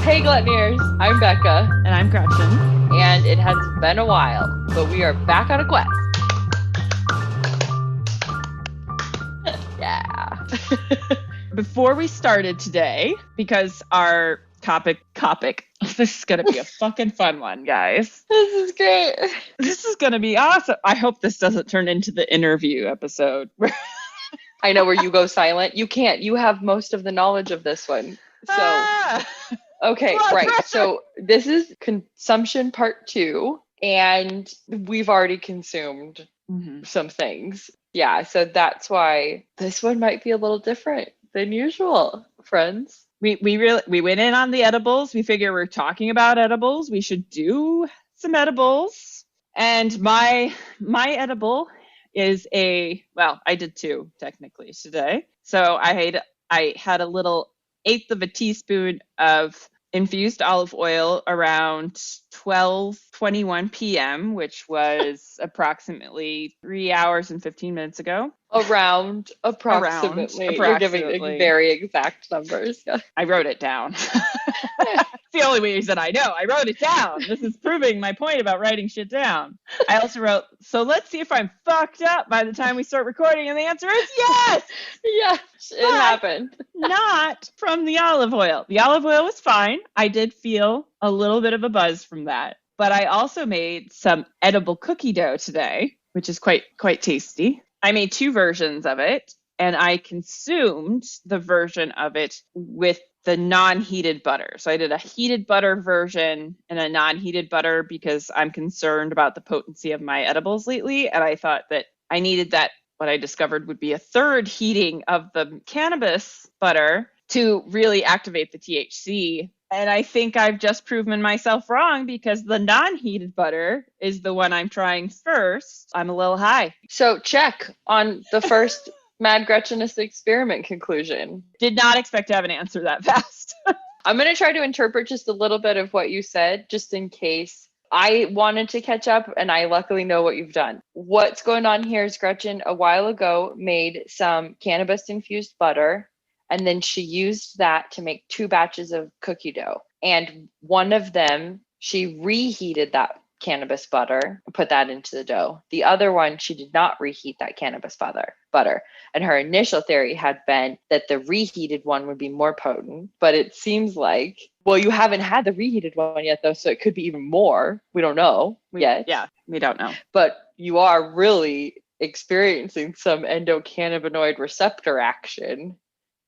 Hey Gluttoniers, I'm Becca. And I'm Gretchen. And it has been a while, but we are back on a quest. Yeah. Before we started today, because our topic, this is going to be a fucking fun one, guys. This is great. This is going to be awesome. I hope this doesn't turn into the interview episode. I know where you go silent. You can't. You have most of the knowledge of this one. So, okay, right. So this is consumption part 2, and we've already consumed some things. Yeah, so that's why this one might be a little different than usual, friends. We went in on the edibles. We figure we're talking about edibles. We should do some edibles. And my edible is I did 2 technically today. So I had a little 1/8 of a teaspoon of infused olive oil around 12:21 p.m., which was approximately 3 hours and 15 minutes ago. Approximately. You're giving very exact numbers. Yeah. I wrote it down. It's the only reason I know. I wrote it down. This is proving my point about writing shit down. I also wrote, so let's see if I'm fucked up by the time we start recording. And the answer is yes. Yes, it happened. Not from the olive oil. The olive oil was fine. I did feel a little bit of a buzz from that. But I also made some edible cookie dough today, which is quite tasty. I made 2 versions of it, and I consumed the version of it with the non-heated butter. So I did a heated butter version and a non-heated butter because I'm concerned about the potency of my edibles lately. And I thought that I needed that. What I discovered would be a 3rd heating of the cannabis butter to really activate the THC. And I think I've just proven myself wrong because the non-heated butter is the one I'm trying first. I'm a little high. So check on the first Mad Gretchenist experiment conclusion. Did not expect to have an answer that fast. I'm going to try to interpret just a little bit of what you said, just in case. I wanted to catch up, and I luckily know what you've done. What's going on here is Gretchen, a while ago, made some cannabis-infused butter, and then she used that to make 2 batches of cookie dough. And one of them, she reheated that cannabis butter and put that into the dough. The other one, she did not reheat that cannabis butter. And her initial theory had been that the reheated one would be more potent, but it seems like, well, you haven't had the reheated one yet, though, so it could be even more. We don't know yet. Yeah, we don't know. But you are really experiencing some endocannabinoid receptor action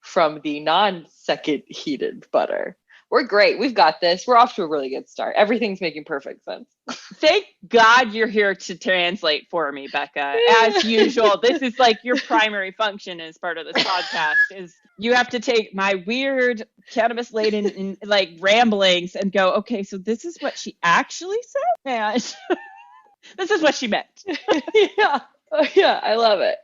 from the non-second heated butter. We're great. We've got this. We're off to a really good start. Everything's making perfect sense. Thank God you're here to translate for me, Becca. As usual, this is like your primary function as part of this podcast is you have to take my weird cannabis-laden like ramblings and go, okay, so this is what she actually said? And this is what she meant. Yeah. Oh, yeah, I love it.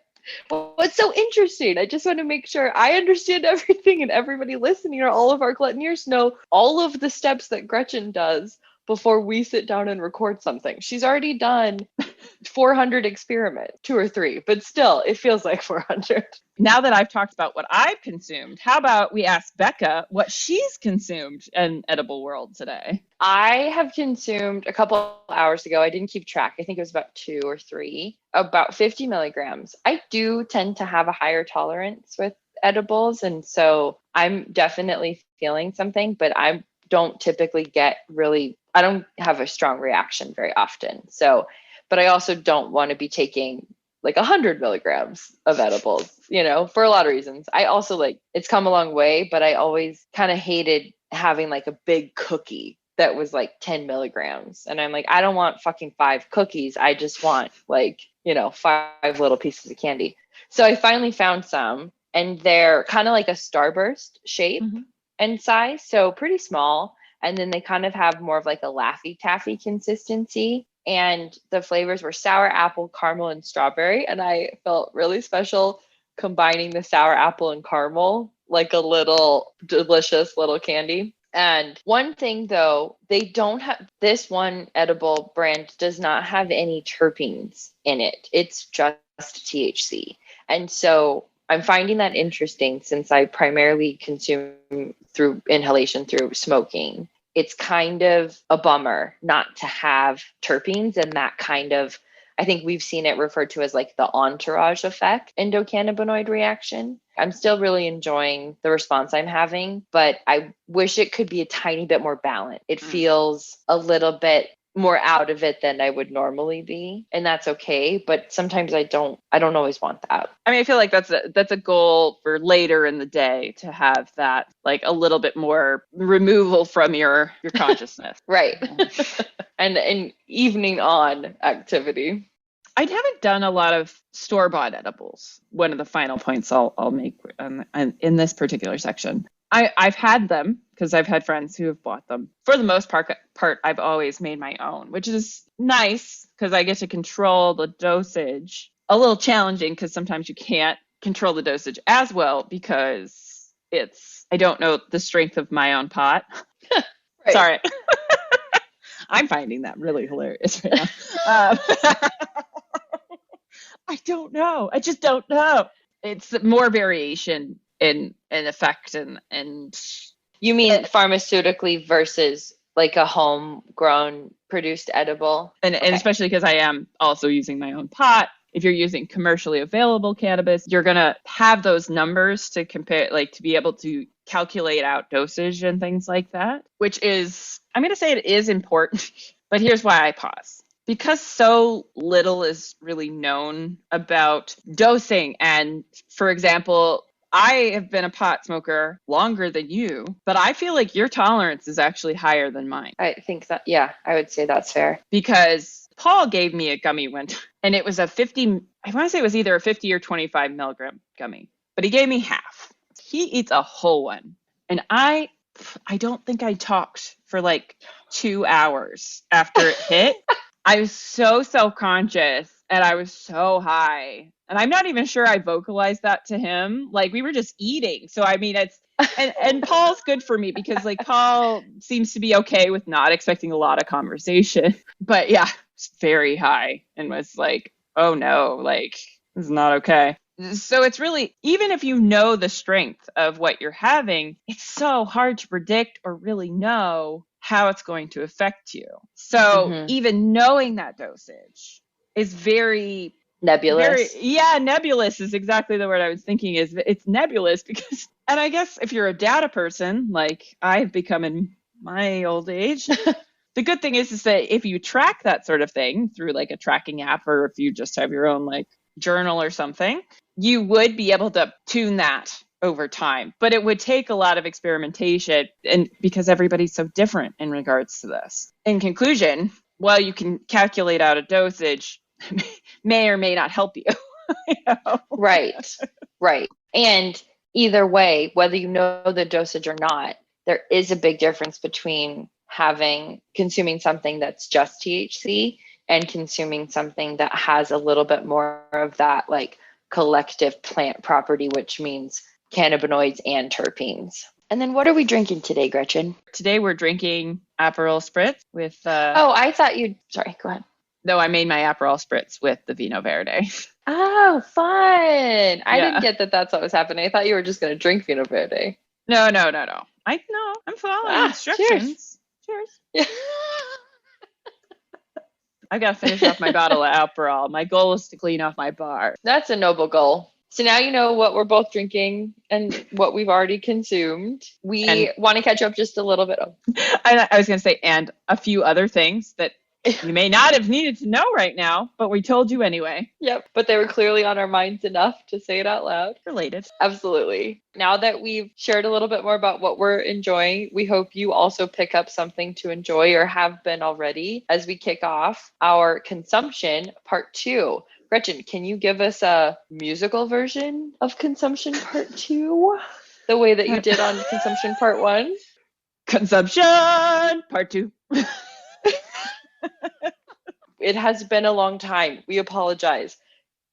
Well, it's so interesting. I just want to make sure I understand everything and everybody listening or all of our Gluttoniers know all of the steps that Gretchen does before we sit down and record something. She's already done 400 experiments, 2 or 3, but still it feels like 400. Now that I've talked about what I've consumed, how about we ask Becca what she's consumed in edible world today? I have consumed a couple hours ago. I didn't keep track. I think it was about 2 or 3, about 50 milligrams. I do tend to have a higher tolerance with edibles. And so I'm definitely feeling something, but I don't typically I don't have a strong reaction very often. So, but I also don't want to be taking like 100 milligrams of edibles, for a lot of reasons. I also it's come a long way, but I always kind of hated having like a big cookie that was like 10 milligrams. And I'm like, I don't want fucking 5 cookies. I just want 5 little pieces of candy. So I finally found some, and they're kind of like a Starburst shape and size. So pretty small. And then they kind of have more of like a Laffy Taffy consistency. And the flavors were sour apple, caramel, and strawberry. And I felt really special combining the sour apple and caramel, like a little delicious little candy. And one thing though, they don't have, this one edible brand does not have any terpenes in it. It's just THC. And so I'm finding that interesting since I primarily consume through inhalation through smoking. It's kind of a bummer not to have terpenes and that kind of, I think we've seen it referred to as like the entourage effect endocannabinoid reaction. I'm still really enjoying the response I'm having, but I wish it could be a tiny bit more balanced. It feels a little bit more out of it than I would normally be, and that's okay, but sometimes I don't always want that. I mean, I feel like that's a goal for later in the day, to have that like a little bit more removal from your consciousness. Right. And an evening on activity. I haven't done a lot of store-bought edibles. One of the final points I'll make in this particular section. I've had them because I've had friends who have bought them. For the most part, I've always made my own, which is nice because I get to control the dosage. A little challenging because sometimes you can't control the dosage as well because I don't know the strength of my own pot. Right. Sorry. I'm finding that really hilarious right now. I don't know. I just don't know. It's more variation in effect and You mean pharmaceutically versus like a homegrown produced edible? And especially because I am also using my own pot. If you're using commercially available cannabis, you're going to have those numbers to compare, like to be able to calculate out dosage and things like that, which is, I'm going to say it is important, but here's why I pause. Because so little is really known about dosing. And for example, I have been a pot smoker longer than you, but I feel like your tolerance is actually higher than mine. I think that, yeah, I would say that's fair. Because Paul gave me a gummy one time, and it was I want to say it was either a 50 or 25 milligram gummy, but he gave me half. He eats a whole one. And I don't think I talked for like 2 hours after it hit. I was so self-conscious and I was so high. And I'm not even sure I vocalized that to him. Like we were just eating. So I mean, and Paul's good for me because like Paul seems to be okay with not expecting a lot of conversation. But yeah, it's very high and was like, oh no, like this is not okay. So it's really, even if you know the strength of what you're having, it's so hard to predict or really know how it's going to affect you. So even knowing that dosage is very nebulous. Nebulous is exactly the word I was thinking. Is it's nebulous because, and I guess if you're a data person, like I've become in my old age, the good thing is that if you track that sort of thing through like a tracking app, or if you just have your own like journal or something, you would be able to tune that over time, but it would take a lot of experimentation, and because everybody's so different in regards to this. In conclusion, while you can calculate out a dosage, may or may not help you. You know? Right. And either way, whether you know the dosage or not, there is a big difference between consuming something that's just THC and consuming something that has a little bit more of that like collective plant property, which means cannabinoids and terpenes. And then what are we drinking today, Gretchen? Today we're drinking Aperol Spritz with... I thought sorry, go ahead. No, I made my Aperol Spritz with the Vino Verde. Oh, fun. I didn't get that that's what was happening. I thought you were just going to drink Vino Verde. No. I'm following instructions. Cheers. Yeah. I got to finish off my bottle of Aperol. My goal is to clean off my bar. That's a noble goal. So now you know what we're both drinking and what we've already consumed. We want to catch up just a little bit. I was going to say, and a few other things that you may not have needed to know right now, but we told you anyway. Yep, but they were clearly on our minds enough to say it out loud. Related. Absolutely. Now that we've shared a little bit more about what we're enjoying, we hope you also pick up something to enjoy or have been already as we kick off our consumption part 2. Gretchen, can you give us a musical version of consumption part 2? The way that you did on consumption part 1? Consumption part 2. It has been a long time. We apologize.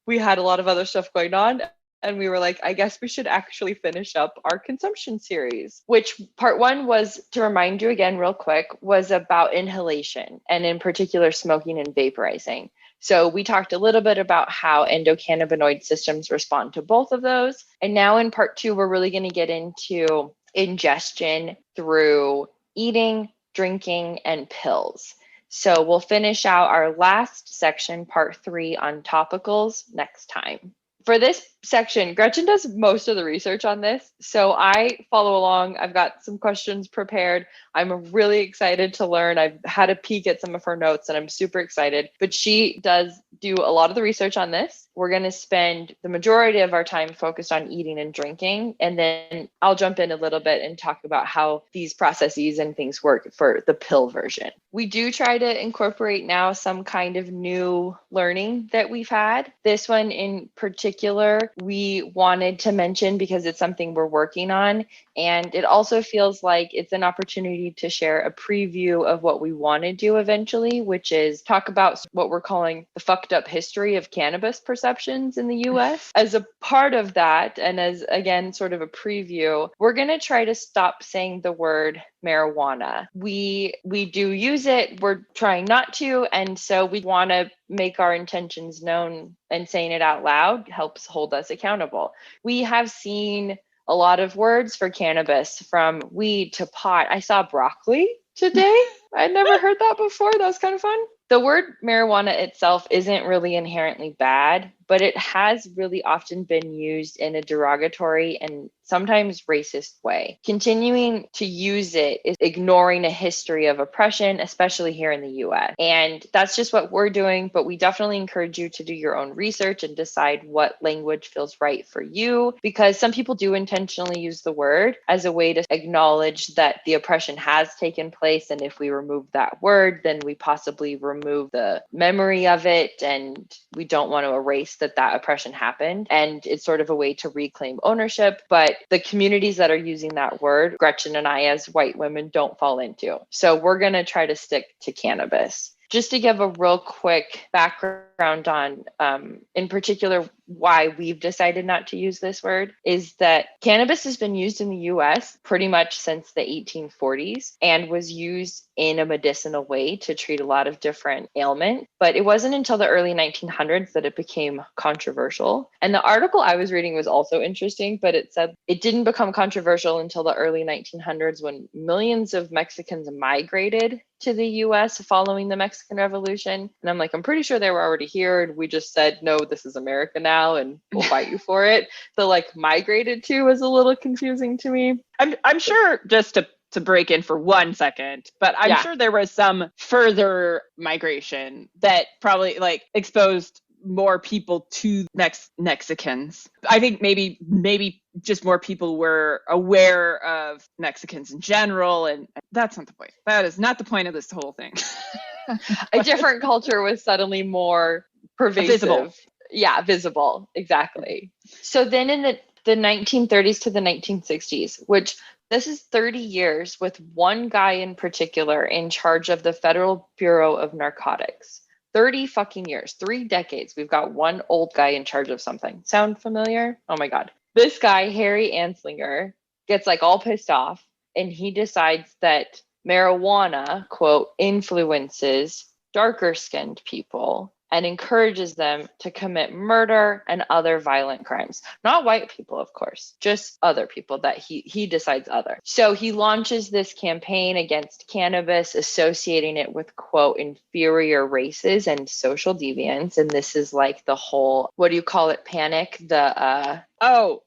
We had a lot of other stuff going on, and we were like, I guess we should actually finish up our consumption series, which part 1 was, to remind you again real quick, was about inhalation, and in particular smoking and vaporizing. So we talked a little bit about how endocannabinoid systems respond to both of those. And now in part 2, we're really going to get into ingestion through eating, drinking, and pills. So we'll finish out our last section, part 3, on topicals next time. For this section, Gretchen does most of the research on this, so I follow along. I've got some questions prepared. I'm really excited to learn. I've had a peek at some of her notes and I'm super excited, but she does do a lot of the research on this. We're going to spend the majority of our time focused on eating and drinking, and then I'll jump in a little bit and talk about how these processes and things work for the pill version. We do try to incorporate now some kind of new learning that we've had. This one in particular, we wanted to mention because it's something we're working on. And it also feels like it's an opportunity to share a preview of what we want to do eventually, which is talk about what we're calling the fucked up history of cannabis perceptions in the US. As a part of that, and as again, sort of a preview, we're going to try to stop saying the word marijuana. We do use it. We're trying not to. And so we want to make our intentions known, and saying it out loud helps hold us accountable. We have seen a lot of words for cannabis, from weed to pot. I saw broccoli today. I'd never heard that before. That was kind of fun. The word marijuana itself isn't really inherently bad, but it has really often been used in a derogatory and sometimes racist way. Continuing to use it is ignoring a history of oppression, especially here in the US. And that's just what we're doing, but we definitely encourage you to do your own research and decide what language feels right for you, because some people do intentionally use the word as a way to acknowledge that the oppression has taken place. And if we remove that word, then we possibly remove the memory of it, and we don't want to erase that oppression happened. And it's sort of a way to reclaim ownership. But the communities that are using that word, Gretchen and I as white women don't fall into. So we're going to try to stick to cannabis. Just to give a real quick background on, in particular, why we've decided not to use this word, is that cannabis has been used in the US pretty much since the 1840s and was used in a medicinal way to treat a lot of different ailments. But it wasn't until the early 1900s that it became controversial. And the article I was reading was also interesting, but it said it didn't become controversial until the early 1900s, when millions of Mexicans migrated to the US following the Mexican Revolution. And I'm like, I'm pretty sure they were already here. And we just said, no, this is America now, and we'll fight you for it. So like migrated to was a little confusing to me. I'm sure, just to break in for 1 second, but I'm sure there was some further migration that probably like exposed more people to Mexicans. I think maybe just more people were aware of Mexicans in general, and that's not the point. That is not the point of this whole thing. A different culture was suddenly more pervasive. Visible. Yeah, visible. Exactly. So then in the 1930s to the 1960s, which this is 30 years with one guy in particular in charge of the Federal Bureau of Narcotics. 30 fucking years, 3 decades. We've got one old guy in charge of something. Sound familiar? Oh my God. This guy, Harry Anslinger, gets like all pissed off, and he decides that marijuana, quote, influences darker skinned people and encourages them to commit murder and other violent crimes. Not white people, of course, just other people that he decides other. So he launches this campaign against cannabis, associating it with, quote, inferior races and social deviance. And this is like the whole, what do you call it, panic? The Oh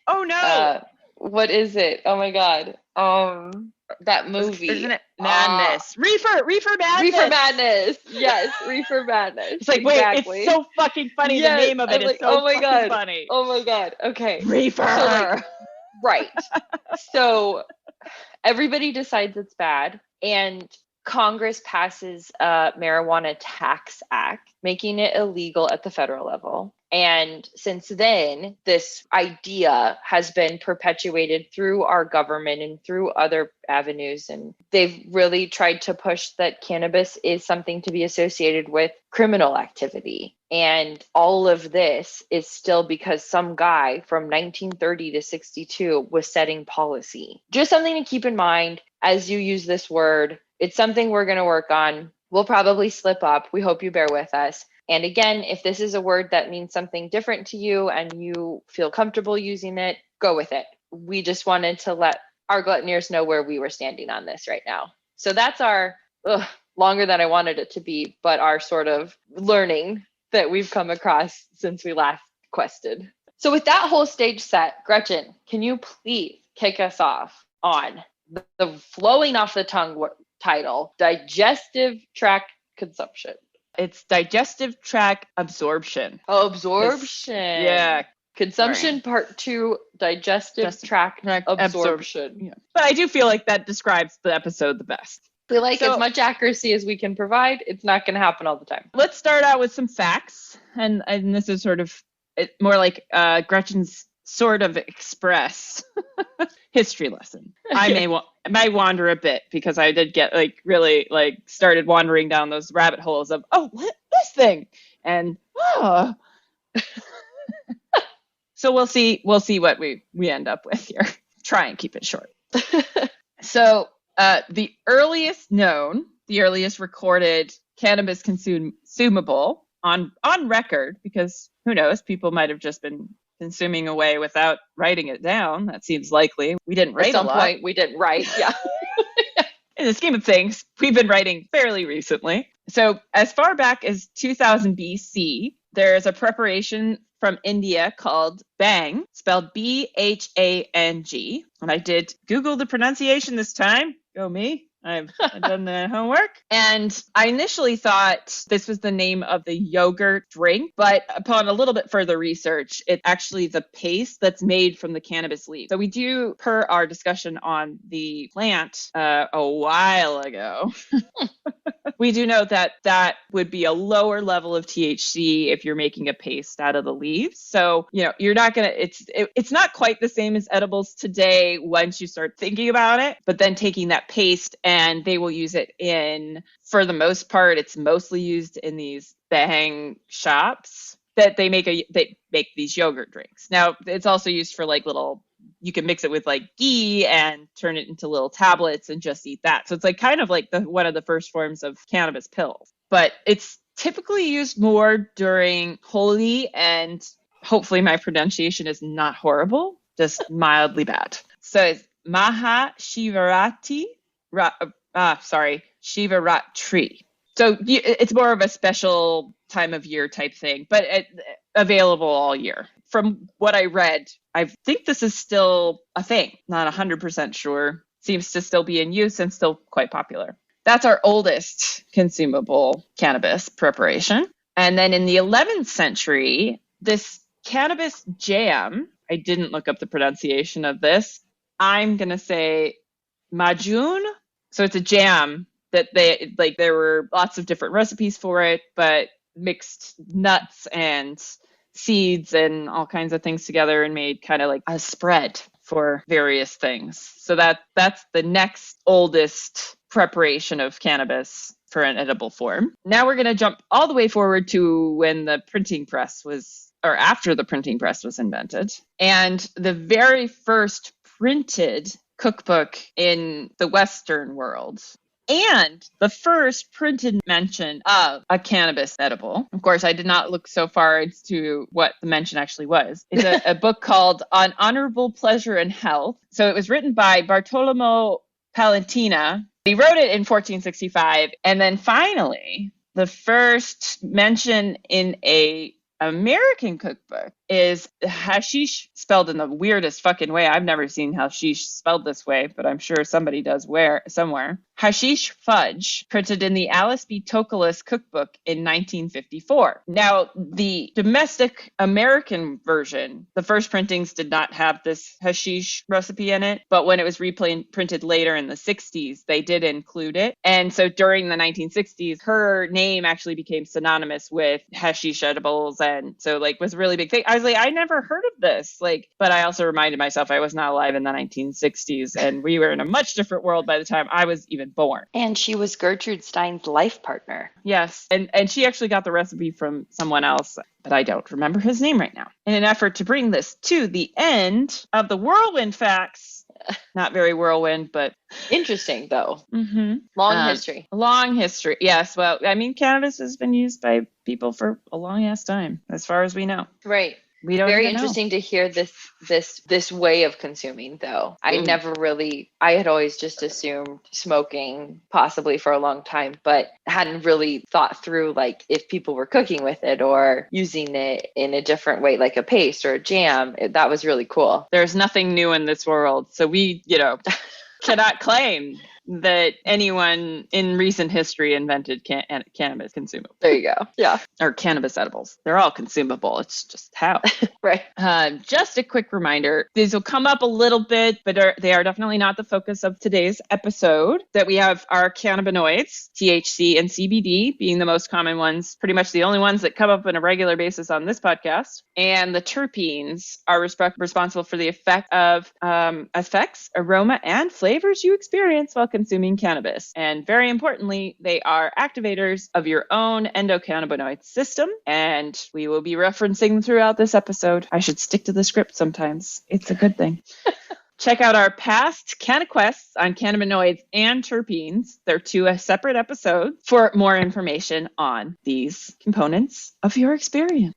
no. What is it? Oh my God. That movie. Isn't it Madness? Reefer Madness. Reefer Madness. Yes, Reefer Madness. It's like, exactly. Wait, it's so fucking funny. Yes, the name of it is like, so fucking funny. Oh my God. Okay. Reefer. So like, right. So everybody decides it's bad, and Congress passes a marijuana tax act, making it illegal at the federal level. And since then, this idea has been perpetuated through our government and through other avenues. And they've really tried to push that cannabis is something to be associated with criminal activity. And all of this is still because some guy from 1930 to 62 was setting policy. Just something to keep in mind as you use this word. It's something we're going to work on. We'll probably slip up. We hope you bear with us. And again, if this is a word that means something different to you and you feel comfortable using it, go with it. We just wanted to let our glutoneers know where we were standing on this right now. So that's our longer than I wanted it to be, but our sort of learning that we've come across since we last quested. So with that whole stage set, Gretchen, can you please kick us off on the flowing off the tongue title, digestive tract consumption? It's digestive tract absorption. Absorption. Yeah. Consumption Right. part 2, digestive tract absorption. Yeah. But I do feel like that describes the episode the best. I feel like as much accuracy as we can provide, it's not going to happen all the time. Let's start out with some facts. And this is sort of more like Gretchen's sort of express history lesson. I might wander a bit because I did get really started wandering down those rabbit holes of, what this thing? And so we'll see what we end up with here. Try and keep it short. So the earliest recorded cannabis consumable on record, because who knows, people might have just been consuming away without writing it down. That seems likely. We didn't write a lot. At some point, we didn't write, yeah. In the scheme of things, we've been writing fairly recently. So as far back as 2000 BC, there's a preparation from India called Bhang, spelled Bhang. And I did Google the pronunciation this time. Go me. I've done the homework. And I initially thought this was the name of the yogurt drink, but upon a little bit further research, it's actually the paste that's made from the cannabis leaf. So we do, per our discussion on the plant a while ago, we do know that would be a lower level of THC if you're making a paste out of the leaves. So, you're not going to, it's not quite the same as edibles today once you start thinking about it, but then taking that paste and they will use it for the most part, it's mostly used in these Bhang shops that they make these yogurt drinks. Now, it's also used for you can mix it with ghee and turn it into little tablets and just eat that. So it's kind of like one of the first forms of cannabis pills, but it's typically used more during Holi, and hopefully my pronunciation is not horrible, just mildly bad. So it's Maha Shivaratri. Shivaratri. So it's more of a special time of year type thing, but available all year. From what I read, I think this is still a thing. Not 100% sure. Seems to still be in use and still quite popular. That's our oldest consumable cannabis preparation. And then in the 11th century, this cannabis jam, I didn't look up the pronunciation of this. I'm going to say Majun. So it's a jam that there were lots of different recipes for it, but mixed nuts and seeds and all kinds of things together and made kind of like a spread for various things. So that's the next oldest preparation of cannabis for an edible form. Now we're going to jump all the way forward to when the printing press after the printing press was invented. And the very first printed cookbook in the Western world, and the first printed mention of a cannabis edible. Of course, I did not look so far as to what the mention actually was. It's a book called On Honorable Pleasure and Health. So it was written by Bartolomeo Palentina. He wrote it in 1465. And then finally, the first mention in a American cookbook is hashish, spelled in the weirdest fucking way. I've never seen hashish spelled this way, but I'm sure somebody does somewhere. Hashish fudge, printed in the Alice B. Toklas cookbook in 1954. Now, the domestic American version, the first printings did not have this hashish recipe in it, but when it was printed later in the 60s, they did include it. And so during the 1960s, her name actually became synonymous with hashish edibles, and so was a really big thing. I was like, I never heard of this. But I also reminded myself I was not alive in the 1960s, and we were in a much different world by the time I was even born. And she was Gertrude Stein's life partner. Yes, and she actually got the recipe from someone else, but I don't remember his name right now. In an effort to bring this to the end of the whirlwind facts, not very whirlwind, but Interesting though. mm-hmm. Long history. Long history. Yes. Well, I mean, cannabis has been used by people for a long ass time, as far as we know. Right. We don't Very even know. interesting to hear this way of consuming though. I had always just assumed smoking possibly for a long time, but hadn't really thought through like if people were cooking with it or using it in a different way, like a paste or a jam. That was really cool. There's nothing new in this world. So we, cannot claim that anyone in recent history invented cannabis consumable. There you go. Yeah. Or cannabis edibles. They're all consumable. It's just how. Right. Just a quick reminder. These will come up a little bit, but they are definitely not the focus of today's episode. That we have our cannabinoids, THC and CBD being the most common ones, pretty much the only ones that come up on a regular basis on this podcast. And the terpenes are responsible for the effects, aroma, and flavors you experience while consuming cannabis. And very importantly, they are activators of your own endocannabinoid system. And we will be referencing them throughout this episode. I should stick to the script sometimes. It's a good thing. Check out our past CannaQuests on cannabinoids and terpenes. They're two separate episodes for more information on these components of your experience.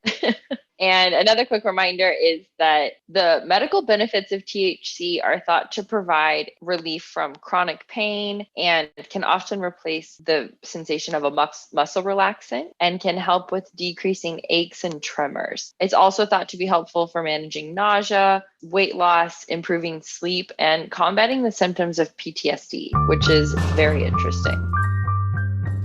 And another quick reminder is that the medical benefits of THC are thought to provide relief from chronic pain and can often replace the sensation of a muscle relaxant and can help with decreasing aches and tremors. It's also thought to be helpful for managing nausea, weight loss, improving sleep, and combating the symptoms of PTSD, which is very interesting.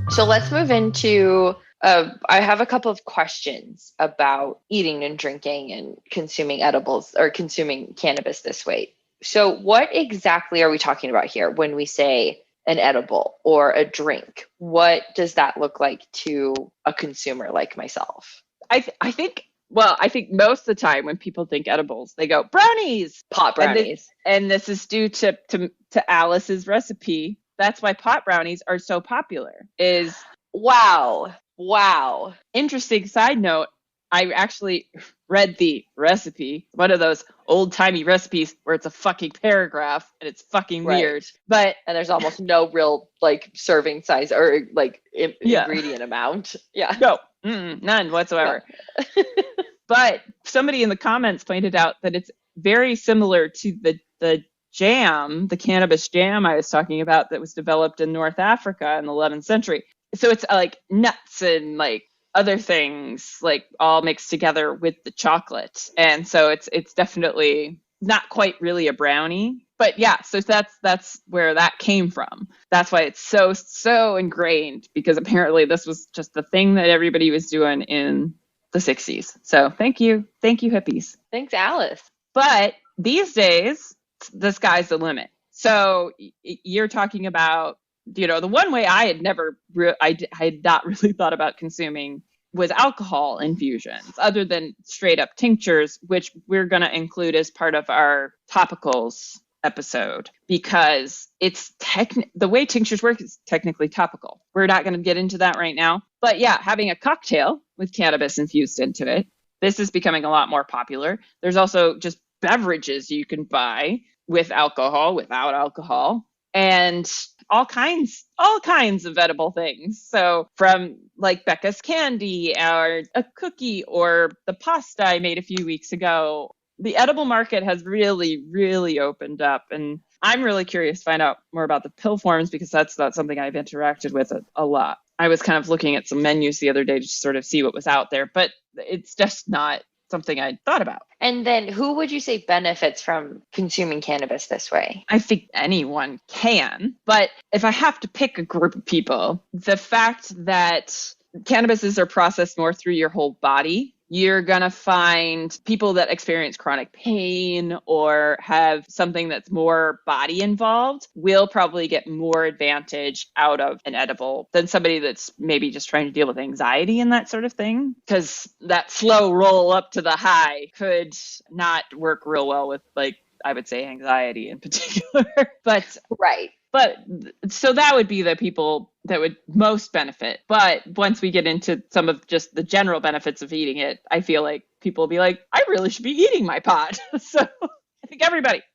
So let's move into I have a couple of questions about eating and drinking and consuming edibles or consuming cannabis this way. So what exactly are we talking about here when we say an edible or a drink? What does that look like to a consumer like myself? I think most of the time when people think edibles, they go brownies, pot brownies. And this is due to Alice's recipe. That's why pot brownies are so popular. Wow. Interesting side note. I actually read the recipe, one of those old timey recipes where it's a fucking paragraph and it's fucking weird. And there's almost no real like serving size or like ingredient amount. Yeah. No, none whatsoever. No. But somebody in the comments pointed out that it's very similar to the jam, the cannabis jam I was talking about that was developed in North Africa in the 11th century. So it's like nuts and like other things like all mixed together with the chocolate. And so it's definitely not quite really a brownie. But yeah, so that's where that came from. That's why it's so ingrained, because apparently this was just the thing that everybody was doing in the 60s. So thank you hippies. Thanks, Alice. But these days, the sky's the limit. So you're talking about, the one way I had I had not really thought about consuming was alcohol infusions, other than straight up tinctures, which we're going to include as part of our topicals episode, because it's the way tinctures work is technically topical. We're not going to get into that right now. But yeah, having a cocktail with cannabis infused into it, this is becoming a lot more popular. There's also just beverages you can buy with alcohol, without alcohol, and all kinds of edible things. So from like Becca's candy or a cookie or the pasta I made a few weeks ago, the edible market has really, really opened up. And I'm really curious to find out more about the pill forms, because that's not something I've interacted with a lot. I was kind of looking at some menus the other day to sort of see what was out there, but it's just not something I thought about. And then who would you say benefits from consuming cannabis this way? I think anyone can, but if I have to pick a group of people, the fact that cannabises are processed more through your whole body, you're going to find people that experience chronic pain or have something that's more body involved will probably get more advantage out of an edible than somebody that's maybe just trying to deal with anxiety and that sort of thing. Because that slow roll up to the high could not work real well with, like, I would say anxiety in particular. But so that would be the people that would most benefit. But once we get into some of just the general benefits of eating it, I feel like people will be like, I really should be eating my pot. So I think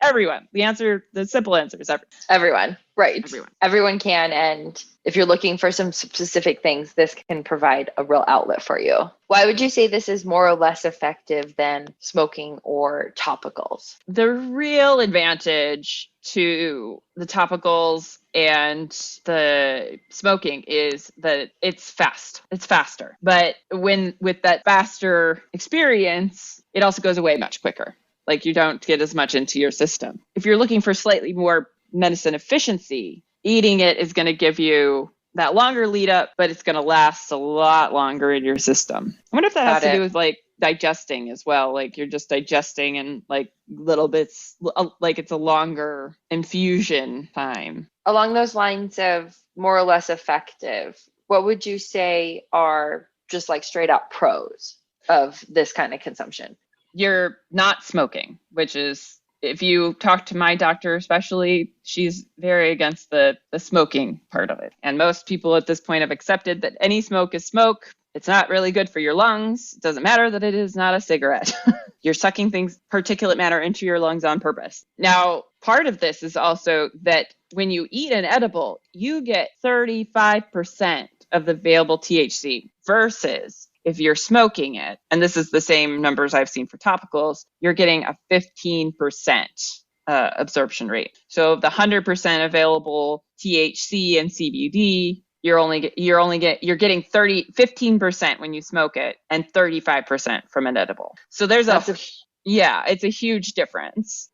everyone. The simple answer is Everyone, right? everyone. Everyone can, and if you're looking for some specific things, this can provide a real outlet for you. Why would you say this is more or less effective than smoking or topicals? The real advantage to the topicals and the smoking is that it's faster. But with that faster experience, it also goes away much quicker. Like you don't get as much into your system. If you're looking for slightly more medicine efficiency, eating it is going to give you that longer lead up, but it's going to last a lot longer in your system. I wonder if that has to do with like digesting as well. Like you're just digesting in like little bits, like it's a longer infusion time. Along those lines of more or less effective, what would you say are just like straight up pros of this kind of consumption? You're not smoking, which is, if you talk to my doctor especially, she's very against the smoking part of it. And most people at this point have accepted that any smoke is smoke. It's not really good for your lungs. It doesn't matter that it is not a cigarette. You're sucking particulate matter into your lungs on purpose. Now, part of this is also that when you eat an edible, you get 35% of the available THC versus if you're smoking it, and this is the same numbers I've seen for topicals, you're getting a 15% absorption rate. So of the 100% available THC and CBD, you're getting 15% when you smoke it and 35% from an edible. So it's a huge difference.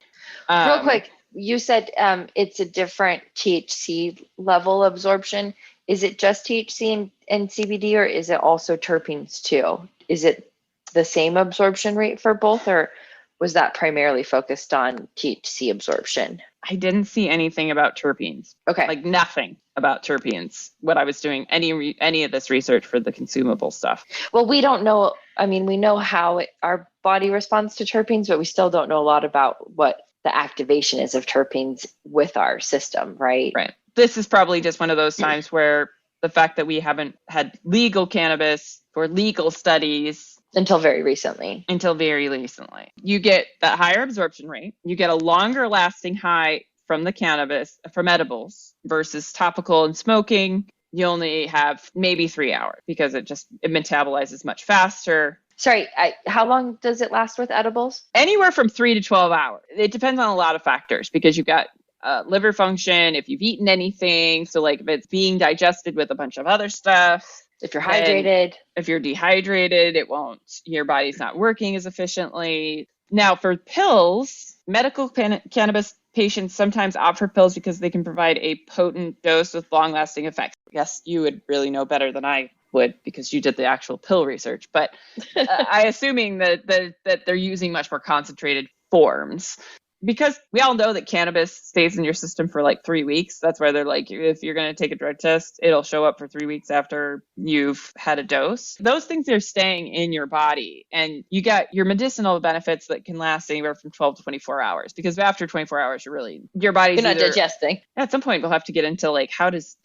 Real quick, you said it's a different THC level absorption. Is it just THC and CBD, or is it also terpenes too? Is it the same absorption rate for both, or was that primarily focused on THC absorption? I didn't see anything about terpenes. Okay. Like nothing about terpenes when I was doing any of this research for the consumable stuff. Well, we don't know. I mean, we know how our body responds to terpenes, but we still don't know a lot about what the activation is of terpenes with our system, right? Right. This is probably just one of those times where the fact that we haven't had legal cannabis for legal studies until very recently. You get that higher absorption rate. You get a longer lasting high from the cannabis, from edibles versus topical and smoking. You only have maybe 3 hours because it metabolizes much faster. Sorry, how long does it last with edibles? Anywhere from 3 to 12 hours. It depends on a lot of factors because you've got liver function, if you've eaten anything. So like if it's being digested with a bunch of other stuff. If you're hydrated. If you're dehydrated, your body's not working as efficiently. Now for pills, medical cannabis patients sometimes opt for pills because they can provide a potent dose with long-lasting effects. I guess you would really know better than I would because you did the actual pill research, but I assuming that they're using much more concentrated forms. Because we all know that cannabis stays in your system for like 3 weeks. That's why they're like, if you're going to take a drug test, it'll show up for 3 weeks after you've had a dose. Those things are staying in your body, and you got your medicinal benefits that can last anywhere from 12 to 24 hours. Because after 24 hours, your body's not digesting. At some point, we'll have to get into like, how does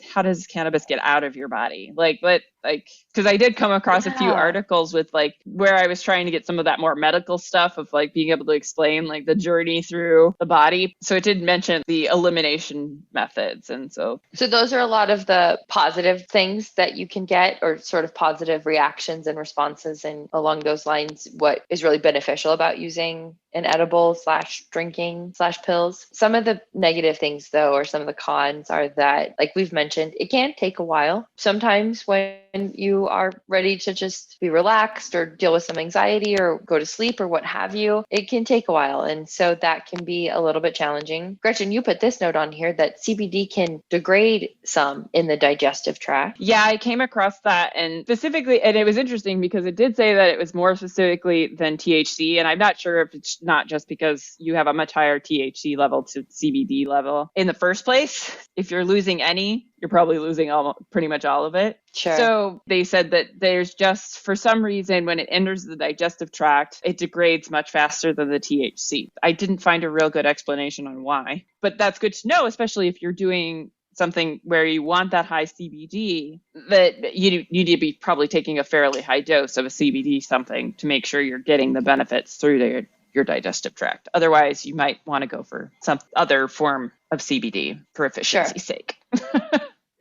cannabis get out of your body? Because I did come across a few articles with like where I was trying to get some of that more medical stuff of like being able to explain like the journey through the body. So it did mention the elimination methods. And so those are a lot of the positive things that you can get, or sort of positive reactions and responses. And along those lines, what is really beneficial about using an edible / drinking / pills. Some of the negative things though, or some of the cons are that, like we've mentioned, it can take a while. Sometimes when you are ready to just be relaxed or deal with some anxiety or go to sleep or what have you, it can take a while. And so that can be a little bit challenging. Gretchen, you put this note on here that CBD can degrade some in the digestive tract. Yeah, I came across that, and specifically, and it was interesting because it did say that it was more specifically than THC. And I'm not sure if it's not just because you have a much higher THC level to CBD level in the first place. If you're losing any, you're probably losing pretty much all of it. Sure. So they said that there's just, for some reason, when it enters the digestive tract, it degrades much faster than the THC. I didn't find a real good explanation on why, but that's good to know, especially if you're doing something where you want that high CBD, that you need to be probably taking a fairly high dose of a CBD something to make sure you're getting the benefits through your digestive tract. Otherwise, you might want to go for some other form of CBD for efficiency's sake.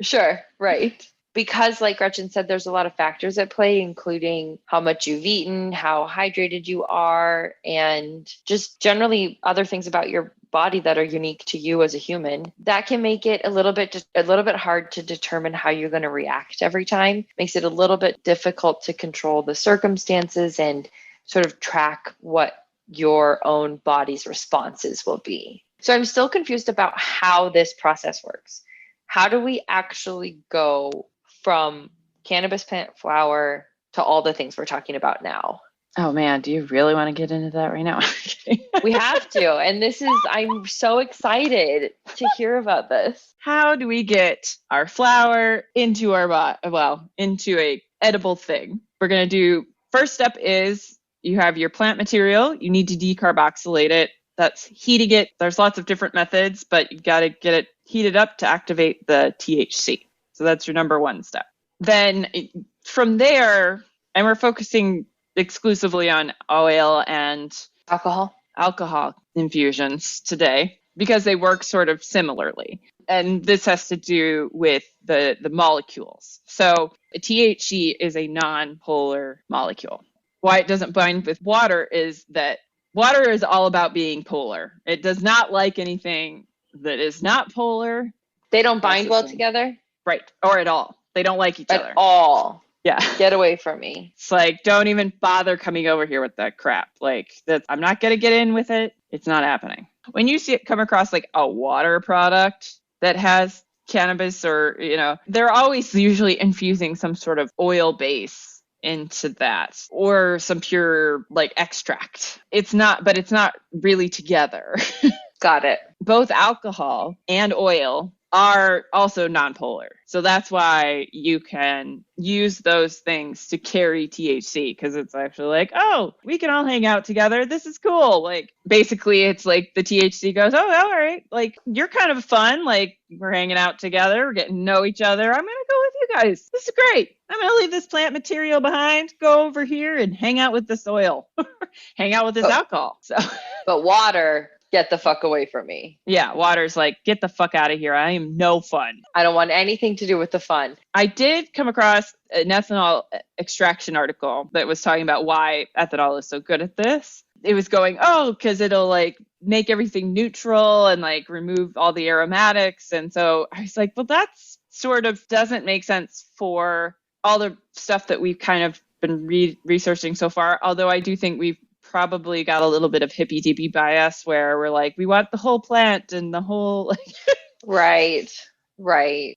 Sure, right. Because, like Gretchen said, there's a lot of factors at play, including how much you've eaten, how hydrated you are, and just generally other things about your body that are unique to you as a human. That can make it a little bit hard to determine how you're going to react every time. Makes it a little bit difficult to control the circumstances and sort of track what your own body's responses will be. So I'm still confused about how this process works. How do we actually go from cannabis plant flower to all the things we're talking about now? Oh man, do you really want to get into that right now? We have to. And I'm so excited to hear about this. How do we get our flower into into a edible thing? We're going to do, first step is you have your plant material. You need to decarboxylate it. That's heating it. There's lots of different methods, but you got to get it heated up to activate the THC. So that's your number one step. Then from there, and we're focusing exclusively on oil and alcohol infusions today because they work sort of similarly. And this has to do with the molecules. So THC is a non-polar molecule. Why it doesn't bind with water is that water is all about being polar. It does not like anything that is not polar. They don't bind well together? Right. Or at all. They don't like each other. At all. Yeah. Get away from me. It's like, don't even bother coming over here with that crap. Like, I'm not going to get in with it. It's not happening. When you see it come across like a water product that has cannabis or, they're always usually infusing some sort of oil base into that or some pure like extract. It's not really together. Got it. Both alcohol and oil are also nonpolar. So that's why you can use those things to carry THC because it's actually like, oh, we can all hang out together. This is cool. Like basically it's like the THC goes, oh, all right. Like you're kind of fun. Like we're hanging out together. We're getting to know each other. I'm going to go with you guys. This is great. I'm going to leave this plant material behind, go over here and hang out with this oil, hang out with this alcohol. So, but water, get the fuck away from me. Yeah, water's like, get the fuck out of here. I am no fun. I don't want anything to do with the fun. I did come across an ethanol extraction article that was talking about why ethanol is so good at this. It was going, because it'll like make everything neutral and like remove all the aromatics. And so I was like, well, that's sort of doesn't make sense for all the stuff that we've kind of been researching so far. Although I do think we've probably got a little bit of hippy-dippy bias where we're like, we want the whole plant and the whole like right